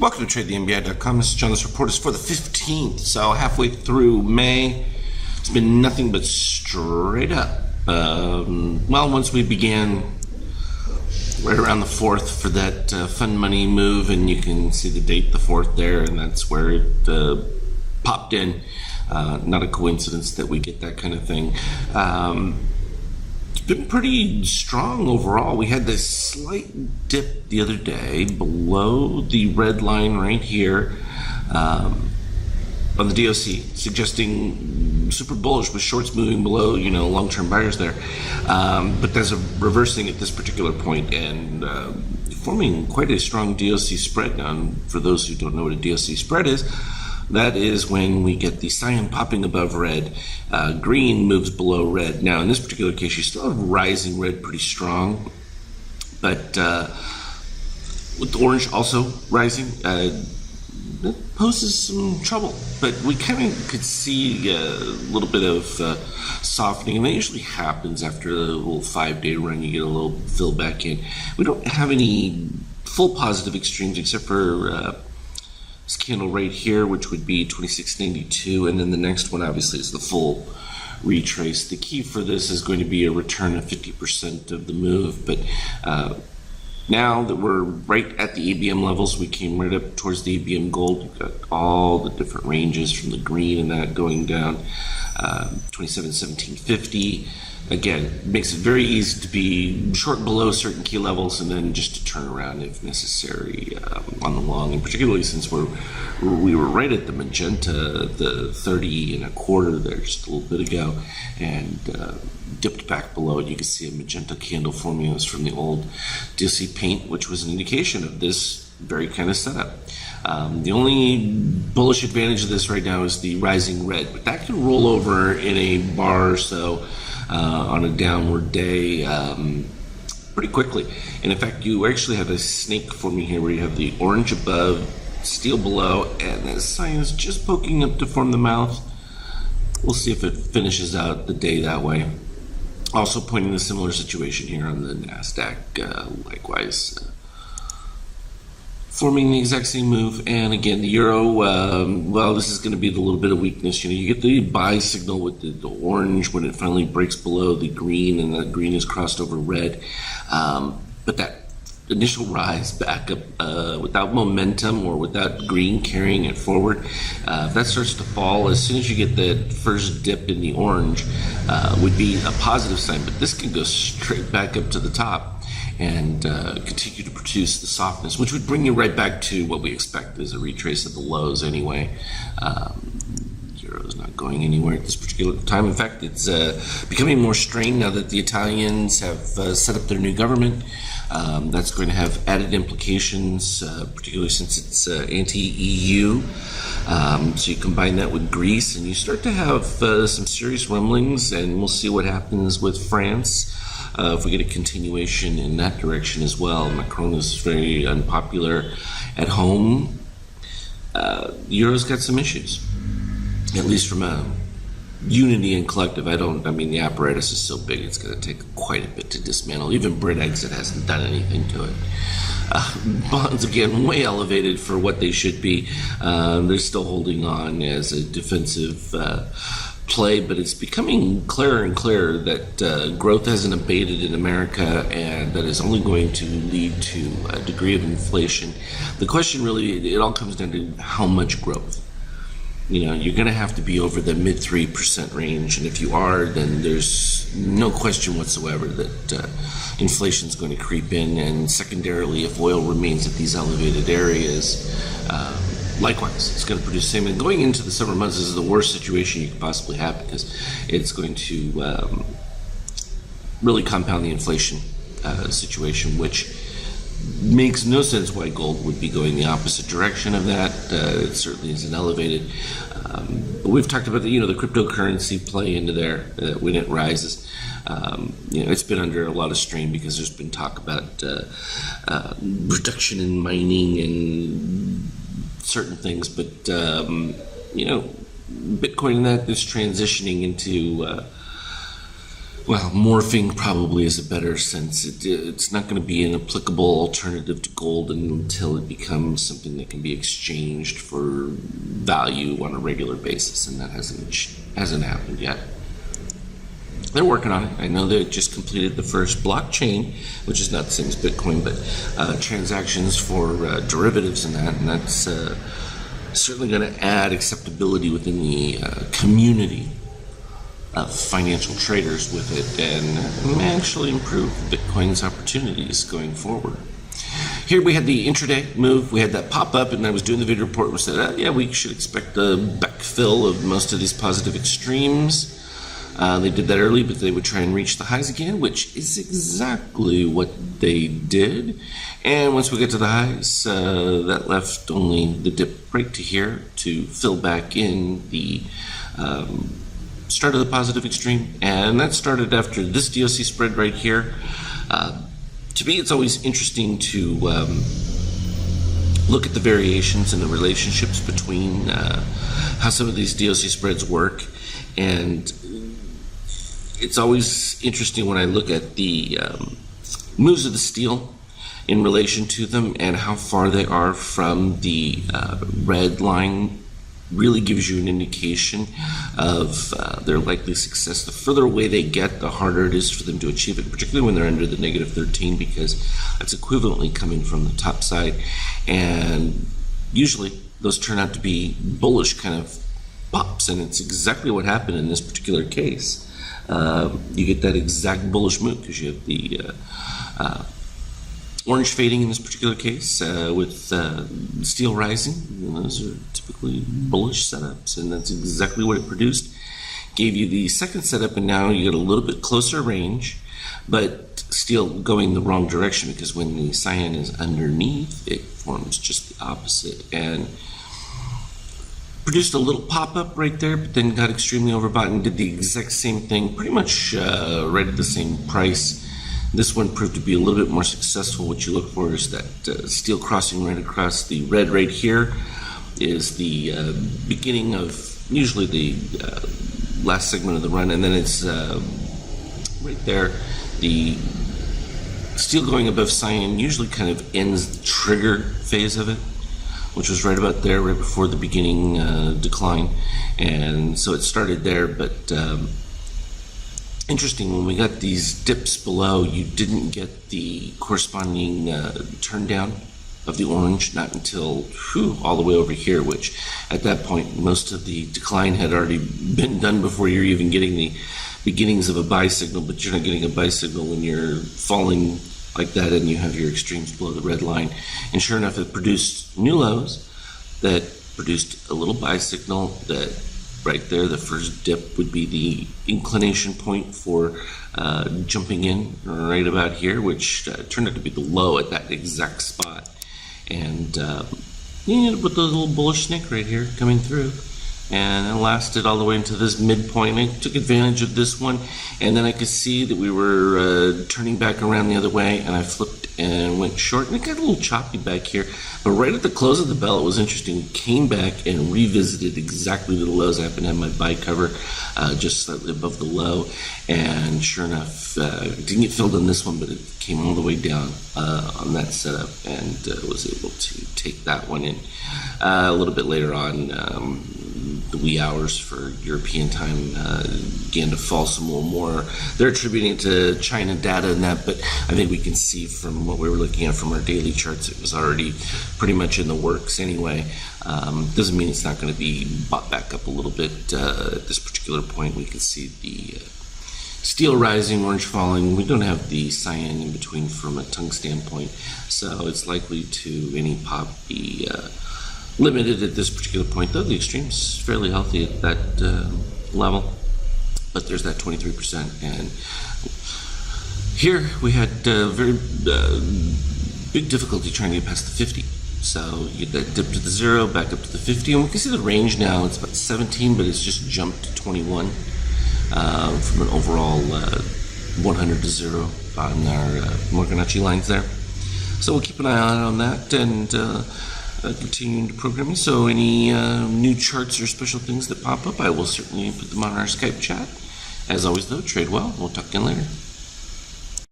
Welcome to TradeTheNBI.com. This is John. This report is for the 15th, so halfway through May. It's been nothing but straight up. Once we began right around the 4th for that fund money move, and you can see the date, the 4th there, and that's where it popped in. Not a coincidence that we get that kind of thing. It's been pretty strong overall. We had this slight dip the other day below the red line right here on the DOC, suggesting super bullish with shorts moving below, long-term buyers there. But there's a reversing at this particular point and forming quite a strong DOC spread. Now, for those who don't know what a DOC spread is, that is when we get the cyan popping above red, green moves below red. Now, in this particular case, you still have rising red pretty strong, but with the orange also rising, it poses some trouble. But we kind of could see a little bit of softening, and that usually happens after a little 5-day run. You get a little fill back in. We don't have any full positive extremes except for this candle right here, which would be 26.92, and then the next one obviously is the full retrace. The key for this is going to be a return of 50% of the move, but now that we're right at the ABM levels, we came right up towards the ABM gold. We've got all the different ranges from the green and that going down, 27.1750. Again, makes it very easy to be short below certain key levels and then just to turn around if necessary on the long, and particularly since we were right at the magenta, the 30.25 there just a little bit ago, and dipped back below it. You can see a magenta candle forming us from the old DOC paint, which was an indication of this very kind of setup. The only bullish advantage of this right now is the rising red, but that can roll over in a bar or so on a downward day pretty quickly. And in fact, you actually have a snake forming here where you have the orange above, steel below, and the cyan is just poking up to form the mouth. We'll see if it finishes out the day that way. Also pointing to a similar situation here on the NASDAQ, likewise. Forming the exact same move, and again, the euro, this is going to be the little bit of weakness. You get the buy signal with the orange when it finally breaks below the green, and the green is crossed over red. But that initial rise back up without momentum or without green carrying it forward, if that starts to fall, as soon as you get the first dip in the orange, would be a positive sign. But this can go straight back up to the top and continue to produce the softness, which would bring you right back to what we expect is a retrace of the lows anyway. Euro is not going anywhere at this particular time. In fact, it's becoming more strained now that the Italians have set up their new government. That's going to have added implications, particularly since it's anti-EU. So you combine that with Greece, and you start to have some serious rumblings, and we'll see what happens with France. If we get a continuation in that direction as well. Macron is very unpopular at home. The Euro's got some issues, at least from a unity and collective. The apparatus is so big, it's going to take quite a bit to dismantle. Even Brexit hasn't done anything to it. Bonds, again, way elevated for what they should be. They're still holding on as a defensive play, but it's becoming clearer and clearer that growth hasn't abated in America, and that is only going to lead to a degree of inflation. The question really, it all comes down to how much growth. You're going to have to be over the mid 3% range, and if you are, then there's no question whatsoever that inflation is going to creep in, and secondarily, if oil remains at these elevated areas, likewise, it's going to produce the same. And going into the summer months, this is the worst situation you could possibly have, because it's going to really compound the inflation situation, which makes no sense why gold would be going the opposite direction of that. It certainly isn't elevated. But we've talked about the cryptocurrency play into there when it rises. It's been under a lot of strain because there's been talk about reduction in mining and certain things, but Bitcoin and that is transitioning into Well, morphing probably is a better sense. It's not going to be an applicable alternative to gold until it becomes something that can be exchanged for value on a regular basis, and that hasn't happened yet. They're working on it. I know they just completed the first blockchain, which is not the same as Bitcoin, but transactions for derivatives and that's certainly going to add acceptability within the community of financial traders with it, and actually improve Bitcoin's opportunities going forward. Here we had the intraday move. We had that pop up, and I was doing the video report. We said, yeah, we should expect a backfill of most of these positive extremes. They did that early, but they would try and reach the highs again, which is exactly what they did. And once we get to the highs, that left only the dip right to here to fill back in the start of the positive extreme, and that started after this DOC spread right here. To me, it's always interesting to look at the variations and the relationships between how some of these DOC spreads work, and it's always interesting when I look at the moves of the steel in relation to them and how far they are from the red line. Really gives you an indication of their likely success. The further away they get, the harder it is for them to achieve it, particularly when they're under the negative 13, because that's equivalently coming from the top side. And usually those turn out to be bullish kind of pops, and it's exactly what happened in this particular case. You get that exact bullish move because you have the orange fading in this particular case with steel rising. And those are typically bullish setups, and that's exactly what it produced. Gave you the second setup, and now you get a little bit closer range, but steel going the wrong direction, because when the cyan is underneath, it forms just the opposite, and produced a little pop-up right there, but then got extremely overbought and did the exact same thing, pretty much right at the same price. This one proved to be a little bit more successful. What you look for is that steel crossing right across the red right here is the beginning of usually the last segment of the run, and then it's right there. The steel going above cyan usually kind of ends the trigger phase of it, which was right about there, right before the beginning decline, and so it started there, but interesting, when we got these dips below, you didn't get the corresponding turn down of the orange, not until all the way over here, which at that point, most of the decline had already been done before you're even getting the beginnings of a buy signal, but you're not getting a buy signal when you're falling like that and you have your extremes below the red line. And sure enough, it produced new lows that produced a little buy signal that right there, the first dip would be the inclination point for jumping in right about here, which turned out to be the low at that exact spot. And with the little bullish snake right here coming through. And it lasted all the way into this midpoint. I took advantage of this one, and then I could see that we were turning back around the other way, and I flipped and went short, and it got a little choppy back here. But right at the close of the bell, it was interesting. It came back and revisited exactly the lows. I happen to have my buy cover just slightly above the low, and sure enough, it didn't get filled on this one, but it came all the way down on that setup, and was able to take that one in a little bit later on. The wee hours for European time began to fall some little more. They're attributing it to China data and that, but I think we can see from what we were looking at from our daily charts, it was already pretty much in the works anyway. Doesn't mean it's not going to be bought back up a little bit at this particular point. We can see the steel rising, orange falling. We don't have the cyan in between from a tongue standpoint, so it's likely to any pop be limited at this particular point, though the extreme's fairly healthy at that level, but there's that 23%. And here we had very big difficulty trying to get past the 50. So you get that dip to the 0, back up to the 50, and we can see the range now. It's about 17, but it's just jumped to 21 from an overall 100 to 0 on our Fibonacci lines there. So we'll keep an eye out on that, and continuing to programming. So any new charts or special things that pop up, I will certainly put them on our Skype chat, As always, though, trade well. We'll talk again later.